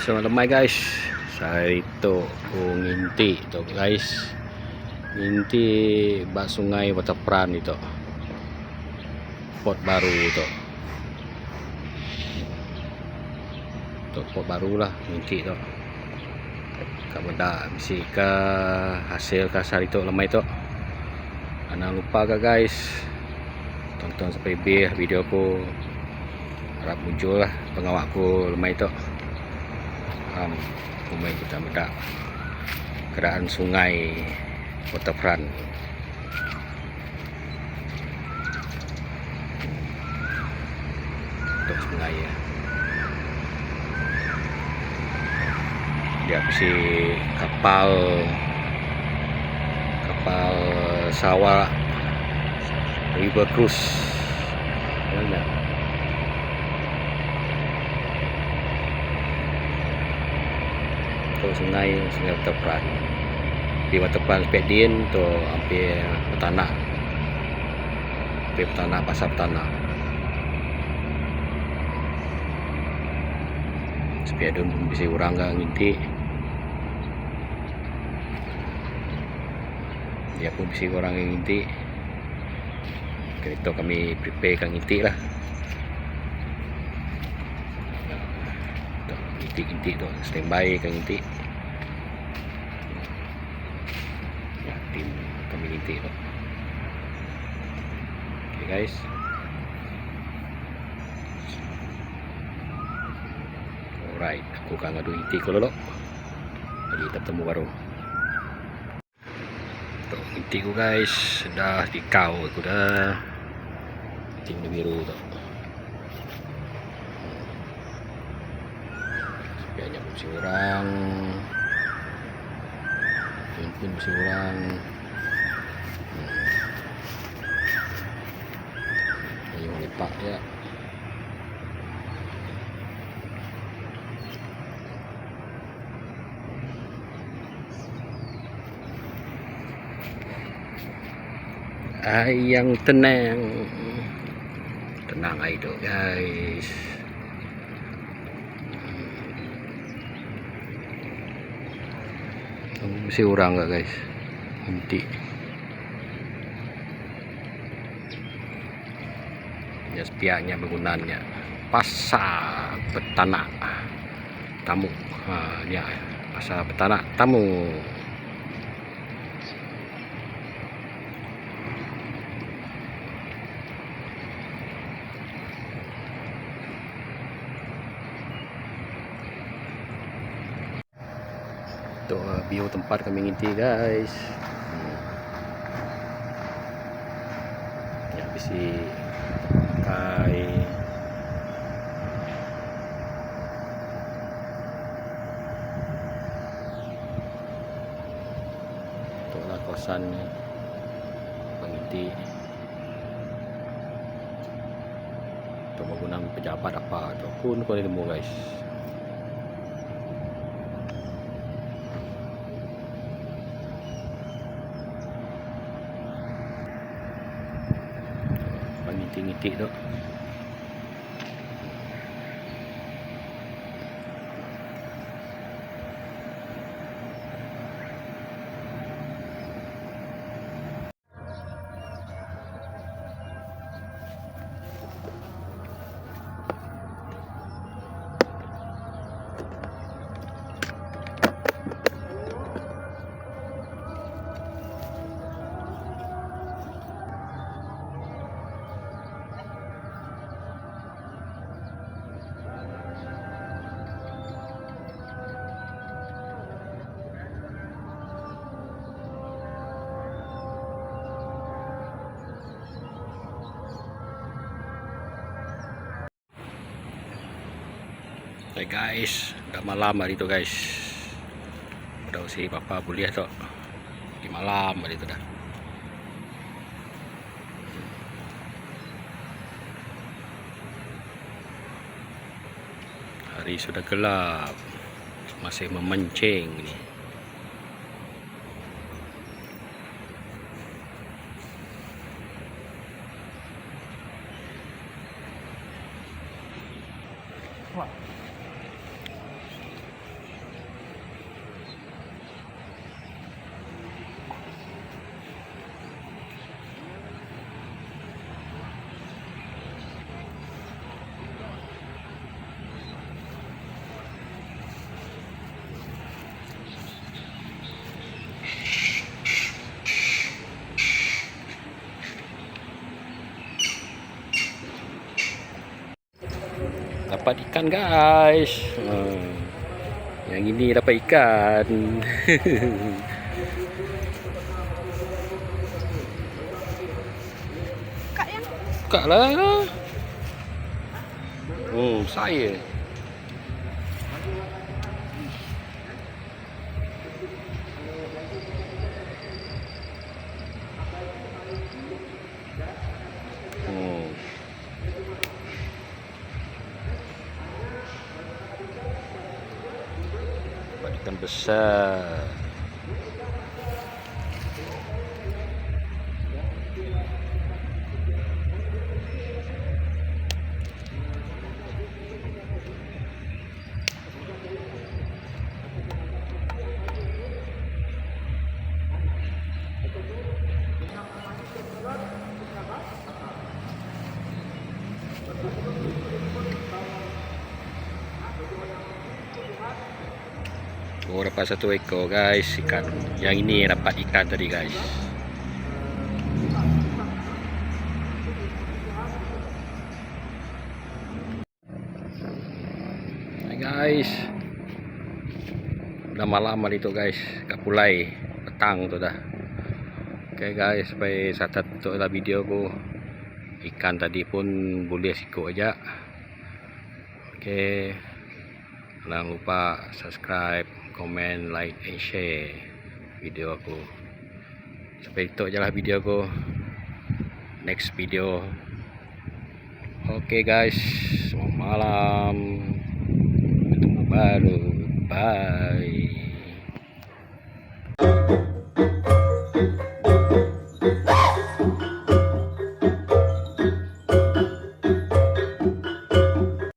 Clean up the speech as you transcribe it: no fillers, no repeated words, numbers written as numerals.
So lemay guys, saya itu nginti itu guys, nginti bak sungai Waterfront itu, pot baru itu pot baru lah nginti itu. Kamu dah mesti ke hasil kasar itu lemay itu. Jangan lupa guys, tonton sampai habis video aku, harap muncul lah pengawakku lemay itu. Rumah kita beda keadaan sungai Waterfront. Untuk sungai ya, dia besi kapal sawah river cruise ya. Sungai Waterfront di Waterfront Pedin tu hampir petana pasar petana sepeda bisa orang ke nginti, dia pun bisa orang yang nginti. Kereta kami prepare ke nginti lah, nginti tu standby ke nginti ya, tim kami nginti tu. Okay guys, alright, aku akan ngadu nginti ko dulu, jadi ketemu baru tu nginti ko guys. Dah dikau aku dah tim biru tu, biarnya bersih orang, pun bersih orang. Ayo lepak ya. Yang tenang air tu guys. Mesti orang gak guys nanti ya, sepiaknya bangunannya pasar petana tamu ya, pasar petana tamu. Itu view tempat kami nginti guys. Ya bisi kai itulah kosan penginti. Itu bangunan pejabat apa tu pun kau nemu guys. Ngitik tu. Hai guys, dah malam hari tu guys. Udah si papa boleh tu. Di malam hari tu dah. Hari sudah gelap. Masih memancing ni. Dapat ikan guys. Yang ini dapat ikan. Kak yang Buka lah. Saya. Ikan besar. Oh, dapat satu ekor guys ikan. Yang ini dapat ikan tadi guys. Hai guys. Udah malam hari tu guys. Kat Pulai petang tu dah. Okay guys, sampai catat untuk lah video ku. Ikan tadi pun boleh sikut aja. Okay. Jangan lupa subscribe, komen, like, and share video aku. Sampai itu aja lah video aku. Next video. Oke guys, selamat malam. Ketemu baru. Bye.